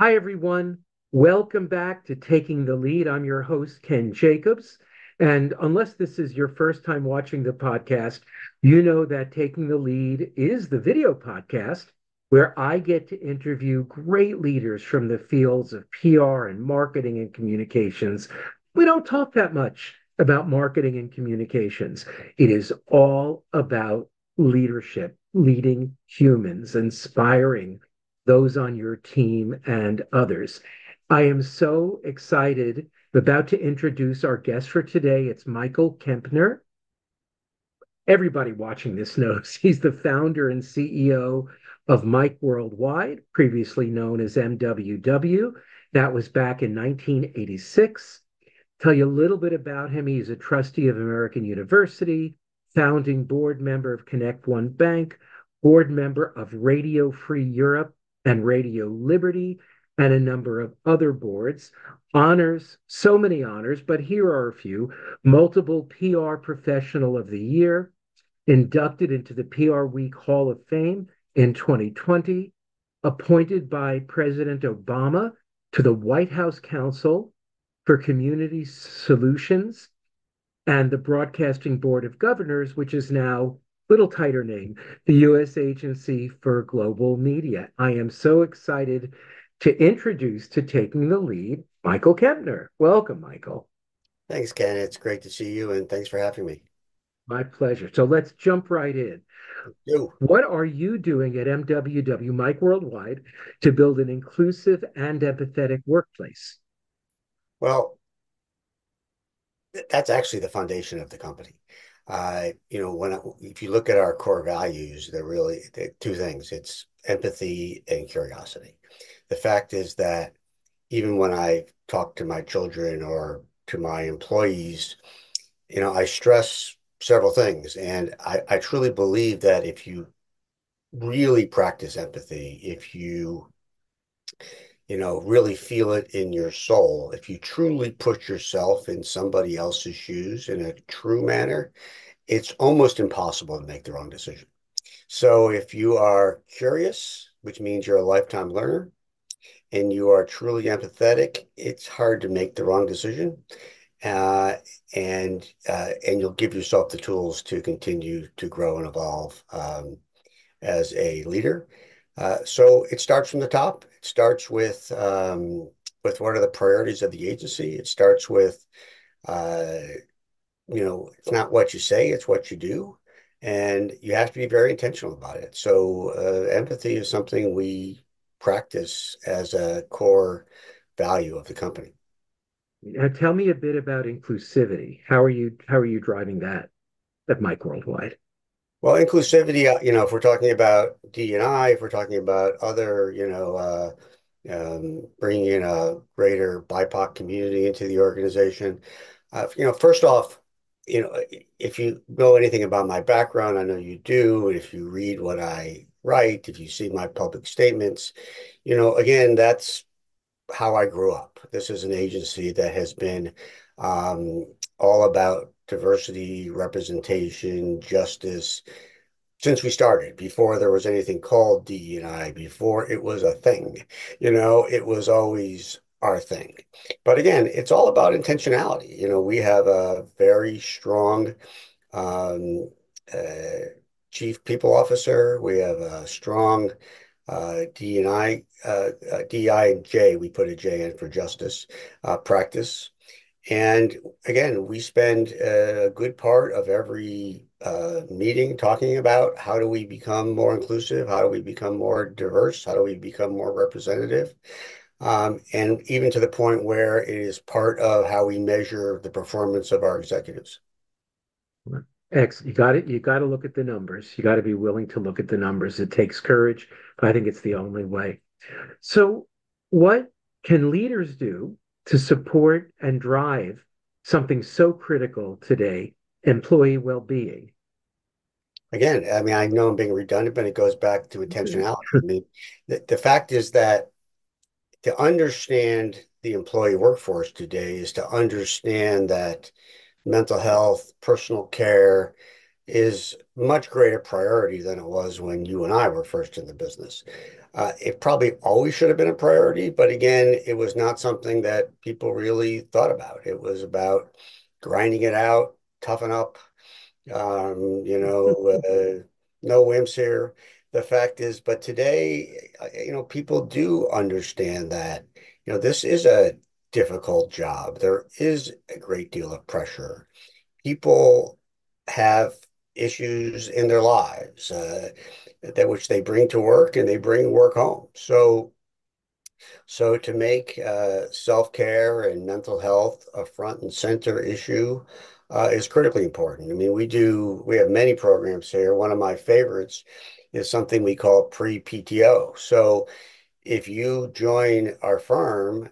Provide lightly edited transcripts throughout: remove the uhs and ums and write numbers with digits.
Hi, everyone. Welcome back to Taking the Lead. I'm your host, Ken Jacobs. And unless this is your first time watching the podcast, you know that Taking the Lead is the video podcast where I get to interview great leaders from the fields of PR and marketing and communications. We don't talk that much about marketing and communications. It is all about leadership, leading humans, inspiring those on your team and others. I am so excited about to introduce our guest for today. It's Michael Kempner. Everybody watching this knows he's the founder and CEO of MikeWorldWide, previously known as MWW. That was back in 1986. Tell you a little bit about him. He's a trustee of American University, founding board member of Connect One Bank, board member of Radio Free Europe and Radio Liberty, and a number of other boards. Honors, so many honors, but here are a few. Multiple PR Professional of the Year, inducted into the PR Week Hall of Fame in 2020, appointed by President Obama to the White House Council for Community Solutions and the Broadcasting Board of Governors, which is now little tighter name, the U.S. Agency for Global Media. I am so excited to introduce to Taking the Lead, Michael Kempner. Welcome, Michael. Thanks, Ken. It's great to see you, and thanks for having me. My pleasure. So let's jump right in. You. What are you doing at MWW, Mike Worldwide, to build an inclusive and empathetic workplace? Well, that's actually the foundation of the company. If you look at our core values, they're two things. It's empathy and curiosity. The fact is that even when I talk to my children or to my employees, I stress several things. And I truly believe that if you really practice empathy, if you really feel it in your soul. If you truly put yourself in somebody else's shoes in a true manner, it's almost impossible to make the wrong decision. So if you are curious, which means you're a lifetime learner, and you are truly empathetic, it's hard to make the wrong decision. Uh, and you'll give yourself the tools to continue to grow and evolve as a leader. So it starts from the top. It starts with what are the priorities of the agency. It starts with uh, it's not what you say, it's what you do, and you have to be very intentional about it. So empathy is something we practice as a core value of the company. Now, tell me a bit about inclusivity. How are you driving that at Mike Worldwide? Well, inclusivity, if we're talking about D&I, if we're talking about other, bringing in a greater BIPOC community into the organization, first off, if you know anything about my background, I know you do, and if you read what I write, if you see my public statements, again, that's how I grew up. This is an agency that has been um, all about diversity, representation, justice since we started, before there was anything called DE&I, before it was a thing, it was always our thing. But again, it's all about intentionality. We have a very strong um, uh, chief people officer. We have a strong D&I, DI and J, we put a J in for justice, practice. And again, we spend a good part of every meeting talking about how do we become more inclusive? How do we become more diverse? How do we become more representative? And even to the point where it is part of how we measure the performance of our executives. X, you got it. You got to look at the numbers. You got to be willing to look at the numbers. It takes courage, but I think it's the only way. So, what can leaders do to support and drive something so critical today, employee well-being? Again, I mean, I know I'm being redundant, but it goes back to intentionality. I mean, the fact is that to understand the employee workforce today is to understand that mental health, personal care, is much greater priority than it was when you and I were first in the business. It probably always should have been a priority, but again, it was not something that people really thought about. It was about grinding it out, toughen up, um, you know, uh, no wimps here. The fact is, but today, people do understand that, this is a difficult job. There is a great deal of pressure. People have issues in their lives, that which they bring to work and they bring work home. So to make self-care and mental health a front and center issue is critically important. I mean, we have many programs here. One of my favorites is something we call pre-PTO. So if you join our firm,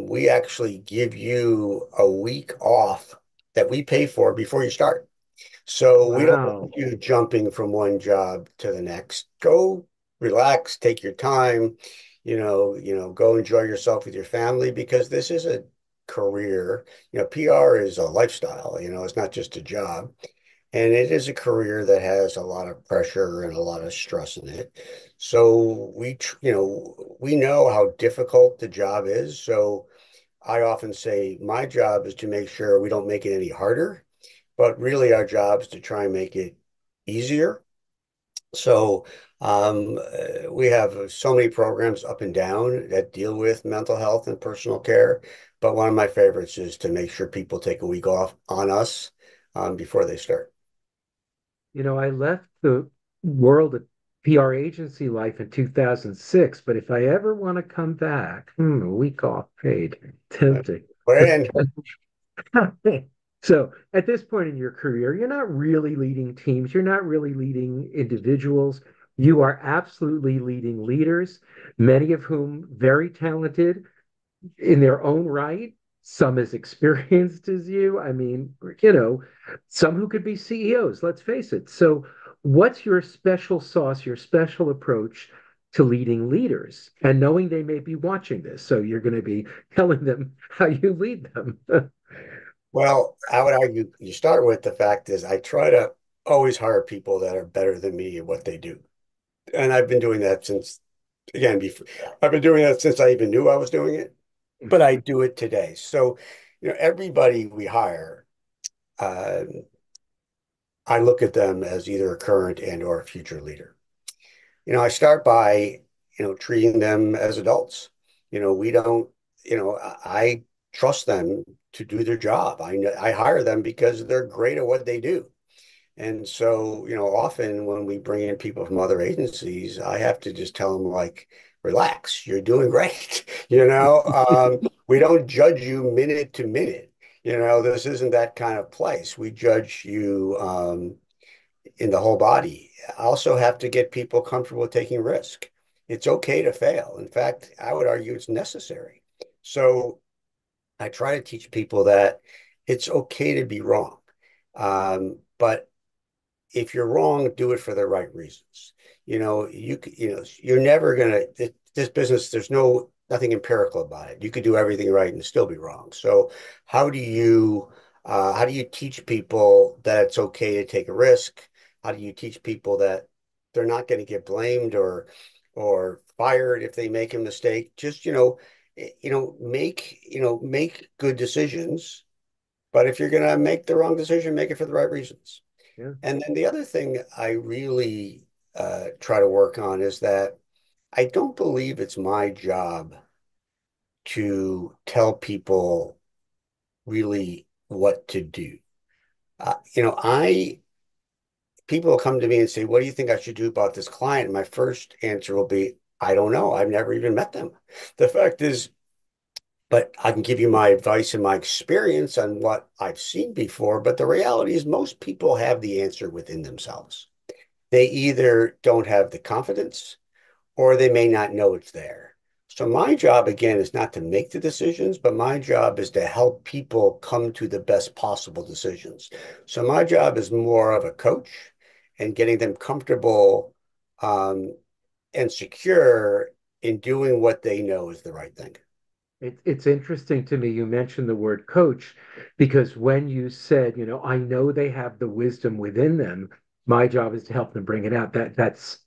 we actually give you a week off that we pay for before you start. So we don't Wow. want you jumping from one job to the next. Go relax, take your time, go enjoy yourself with your family because this is a career. PR is a lifestyle, it's not just a job. And it is a career that has a lot of pressure and a lot of stress in it. So we know how difficult the job is. So I often say my job is to make sure we don't make it any harder, but really our job is to try and make it easier. So we have so many programs up and down that deal with mental health and personal care. But one of my favorites is to make sure people take a week off on us before they start. I left the world of PR agency life in 2006, but if I ever want to come back, a week off paid, Uh, tempting. But and So at this point in your career, you're not really leading teams, you're not really leading individuals. You are absolutely leading leaders, many of whom very talented in their own right, some as experienced as you. I mean, some who could be CEOs, let's face it. So, what's your special sauce, your special approach to leading leaders and knowing they may be watching this? So, you're going to be telling them how you lead them. well, I would argue you start with the fact is I try to always hire people that are better than me at what they do. And I've been doing that since, again, before I've been doing that since I even knew I was doing it, but I do it today. So, everybody we hire, uh, I look at them as either a current and or a future leader. I start by, treating them as adults. We don't, I trust them to do their job. I hire them because they're great at what they do. And so, often when we bring in people from other agencies, I have to just tell them like, relax, you're doing great. We don't judge you minute to minute. This isn't that kind of place. We judge you in the whole body. I also have to get people comfortable taking risk. It's okay to fail. In fact, I would argue it's necessary. So I try to teach people that it's okay to be wrong. But if you're wrong, do it for the right reasons. You're never gonna this business. There's nothing empirical about it. You could do everything right and still be wrong. So how do you how do you teach people that it's okay to take a risk? How do you teach people that they're not going to get blamed or fired if they make a mistake? Just make good decisions. But if you're going to make the wrong decision, make it for the right reasons. Yeah. And then the other thing I really try to work on is that I don't believe it's my job to tell people really what to do. People will come to me and say, "What do you think I should do about this client?" And my first answer will be, "I don't know. I've never even met them." The fact is, but I can give you my advice and my experience on what I've seen before. But the reality is, most people have the answer within themselves. They either don't have the confidence or they may not know it's there. So my job again is not to make the decisions, but my job is to help people come to the best possible decisions. So my job is more of a coach and getting them comfortable um, and secure in doing what they know is the right thing. It's interesting to me you mentioned the word coach because when you said, I know they have the wisdom within them, my job is to help them bring it out. That's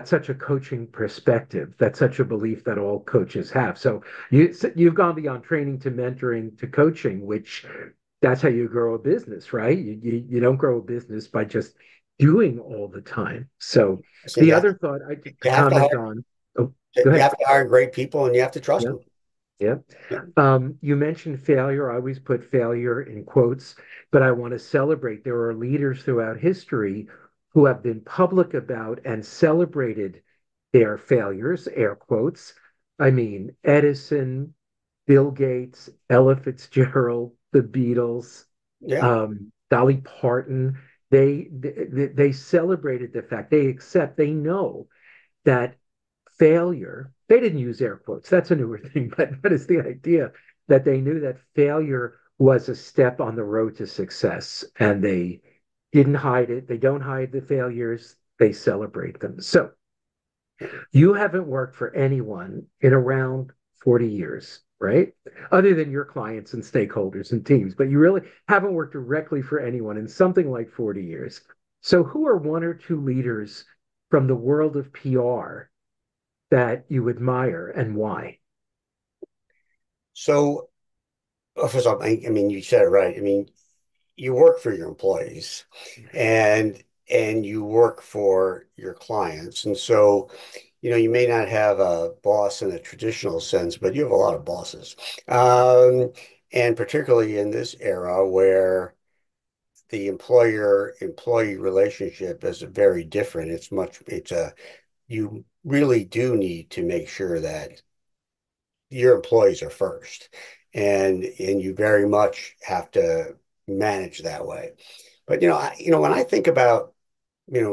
such a coaching perspective. That's such a belief that all coaches have. So you've gone beyond training to mentoring to coaching, which that's how you grow a business, right? You don't grow a business by just doing all the time. So So the other thought I to you have to comment hire on, oh, go you ahead. have to hire great people and you have to trust Yeah. them. Yeah. You mentioned failure. I always put failure in quotes, but I want to celebrate. There are leaders throughout history who have been public about and celebrated their failures, air quotes. I mean, Edison, Bill Gates, Ella Fitzgerald, the Beatles, Yeah. Dolly Parton. They celebrated the fact they accept, they know that failure, they didn't use air quotes, that's a newer thing, but it's the idea that they knew that failure was a step on the road to success and they didn't hide it. They don't hide the failures, they celebrate them. So you haven't worked for anyone in around 40 years, right? Other than your clients and stakeholders and teams, but you really haven't worked directly for anyone in something like 40 years. So who are one or two leaders from the world of PR that you admire and why? So, first off, I mean, you said it right. I mean, you work for your employees and you work for your clients. And so, you may not have a boss in a traditional sense, but you have a lot of bosses. Um, and particularly in this era where the employer-employee relationship is very different. You really do need to make sure that your employees are first, and you very much have to manage that way. But when I think about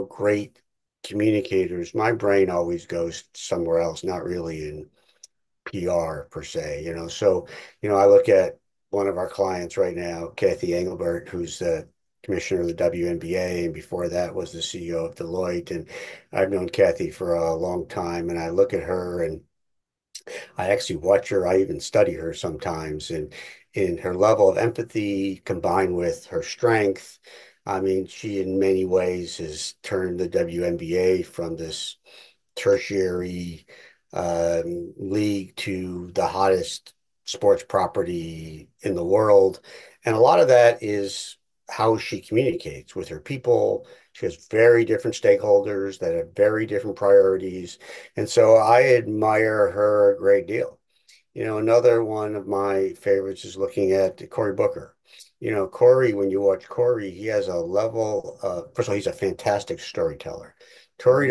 great communicators, my brain always goes somewhere else, not really in PR per se. So I look at one of our clients right now, Kathy Engelbert, who's the commissioner of the WNBA, and before that was the CEO of Deloitte. And I've known Kathy for a long time, and I look at her and I actually watch her. I even study her sometimes, and in her level of empathy combined with her strength. I mean, she in many ways has turned the WNBA from this tertiary league to the hottest sports property in the world. And a lot of that is how she communicates with her people. She has very different stakeholders that have very different priorities. And so I admire her a great deal. Another one of my favorites is looking at Cory Booker. Cory, when you watch Cory, he has a level of, first of all, he's a fantastic storyteller. Cory,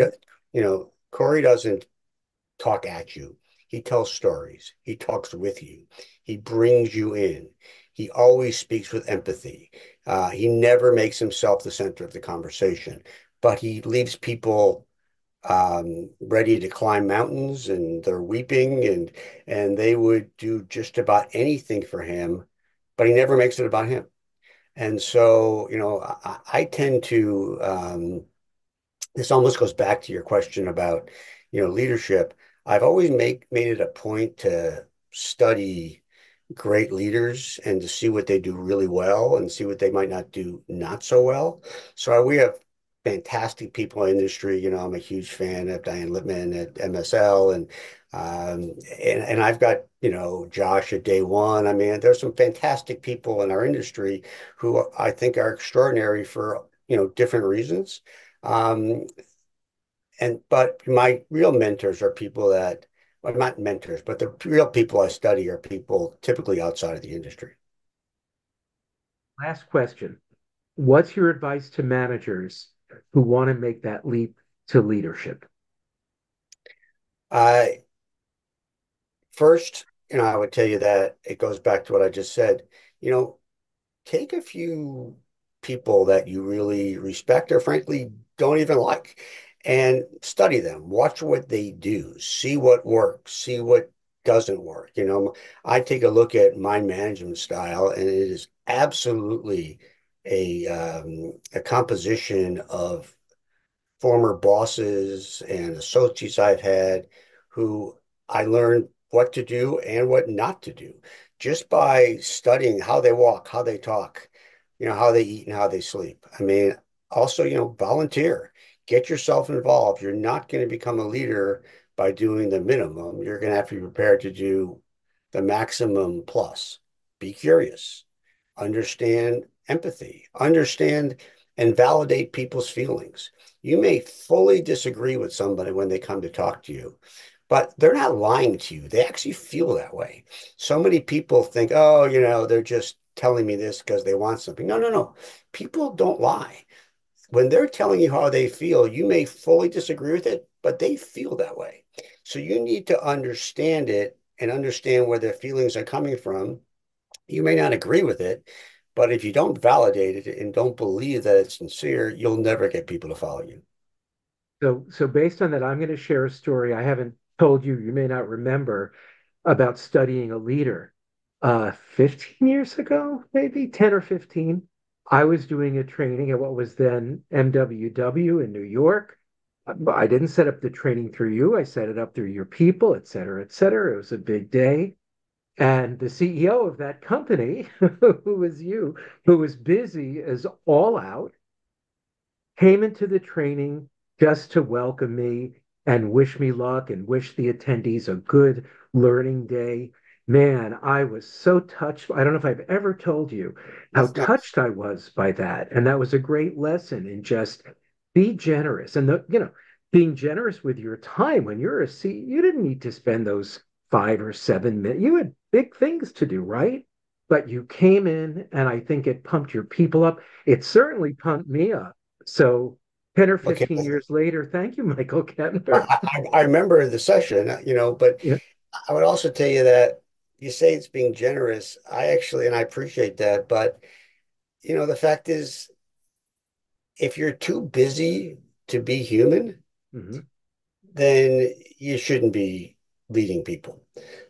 Mhm. Cory doesn't talk at you. He tells stories. He talks with you. He brings you in. He always speaks with empathy. He never makes himself the center of the conversation, but he leaves people ready to climb mountains and they're weeping and they would do just about anything for him, but he never makes it about him. And so, I tend to this almost goes back to your question about, leadership. I've always made it a point to study great leaders and to see what they do really well and see what they might not do not so well. So we have fantastic people in the industry. I'm a huge fan of Diane Lippman at MSL and I've got, Josh at Day One. I mean, there's some fantastic people in our industry who I think are extraordinary for, different reasons. Um, but my real mentors are people that, well, not mentors, but the real people I study are people typically outside of the industry. Last question. What's your advice to managers who want to make that leap to leadership? I first, I would tell you that it goes back to what I just said. You know, take a few people that you really respect or frankly don't even like and study them. Watch what they do, see what works, see what doesn't work. I take a look at my management style, and it is absolutely a composition of former bosses and associates I've had who I learned what to do and what not to do just by studying how they walk, how they talk, how they eat and how they sleep. I mean, also, volunteer, get yourself involved. You're not going to become a leader by doing the minimum. You're going to have to be prepared to do the maximum plus. Be curious, understand empathy, understand and validate people's feelings. You may fully disagree with somebody when they come to talk to you, but they're not lying to you. They actually feel that way. So many people think, oh, they're just telling me this because they want something. No, no, no. People don't lie. When they're telling you how they feel, you may fully disagree with it, but they feel that way. So you need to understand it and understand where their feelings are coming from. You may not agree with it, but if you don't validate it and don't believe that it's sincere, you'll never get people to follow you. So based on that, I'm going to share a story I haven't told you. You may not remember about studying a leader. 15 years ago, maybe 10 or 15, I was doing a training at what was then MWW in New York. I didn't set up the training through you. I set it up through your people, et cetera, et cetera. It was a big day. And the CEO of that company, who was you, who was busy as all out, came into the training just to welcome me and wish me luck and wish the attendees a good learning day. Man, I was so touched. I don't know if I've ever told you how That's nice. touched I was by that. And that was a great lesson in just be generous. And being generous with your time when you're a C, you didn't need to spend those 5 or 7 minutes. You had big things to do, right? But you came in and I think it pumped your people up. It certainly pumped me up. So 10 or Okay. 15 years later, thank you, Michael Kempner. I remember the session, but Yeah. I would also tell you that you say it's being generous. And I appreciate that. But, the fact is, if you're too busy to be human, Mhm. then you shouldn't be leading people.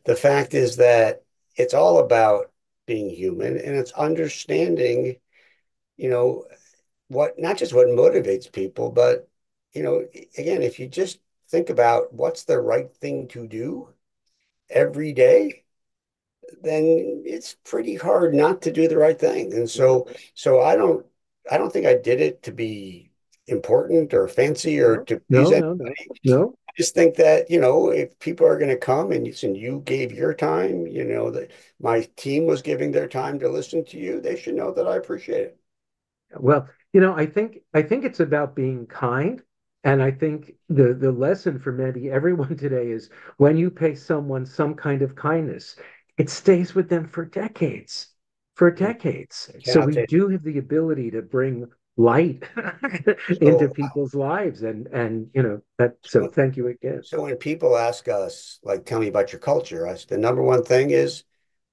The fact is that it's all about being human and it's understanding, you know, not just what motivates people, but, you know, again, if you just think about what's the right thing to do every day, then it's pretty hard not to do the right thing. And Yeah. so I don't think I did it to be important or fancy or No, to please no, anybody. no, no, no. I just think that, if people are going to come and you gave your time, that my team was giving their time to listen to you, they should know that I appreciate it. Well, I think it's about being kind. And I think the lesson for maybe everyone today is when you pay someone some kind of kindness, it stays with them for decades, for Yeah, decades. I So cannot we take. do have the ability to bring light into So, people's lives. And that so so thank you again. so when people ask us, like, tell me about your culture, the number one thing is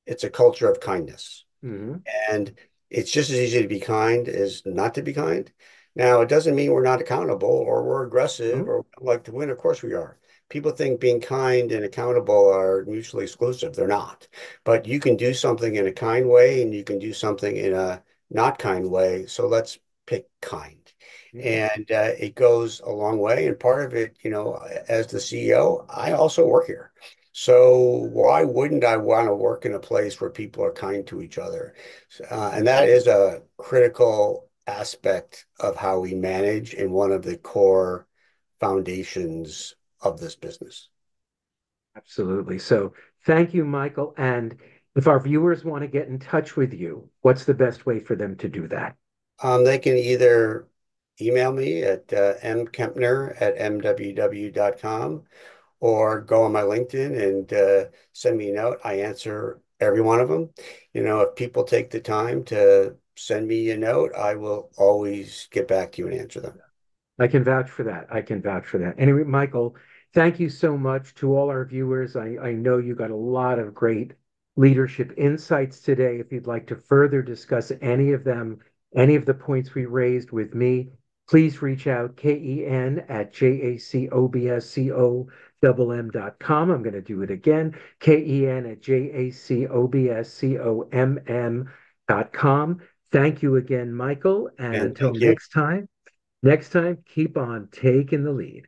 it's a culture of kindness. Hmm. And it's just as easy to be kind as not to be kind. Now, it doesn't mean we're not accountable or we're aggressive No, or like to win. Of course we are. People think being kind and accountable are mutually exclusive. They're not. But you can do something in a kind way and you can do something in a not kind way. So let's pick kind. yeah. And it goes a long way. And part of it, as the CEO, I also work here. So why wouldn't I want to work in a place where people are kind to each other? And that is a critical aspect of how we manage and one of the core foundations of this business. Absolutely. So thank you, Michael. And if our viewers want to get in touch with you, what's the best way for them to do that? They can either email me at mkempner@mww.com or go on my LinkedIn and send me a note. I answer every one of them. If people take the time to send me a note, I will always get back to you and answer them. I can vouch for that. I can vouch for that. Anyway, Michael, thank you so much to all our viewers. I know you got a lot of great leadership insights today. If you'd like to further discuss any of them, any of the points we raised with me, please reach out, ken@jacobscomm.com. I'm going to do it again, ken@jacobscomm.com. Thank you again, Michael. And And until thank you. next time, keep on taking the lead.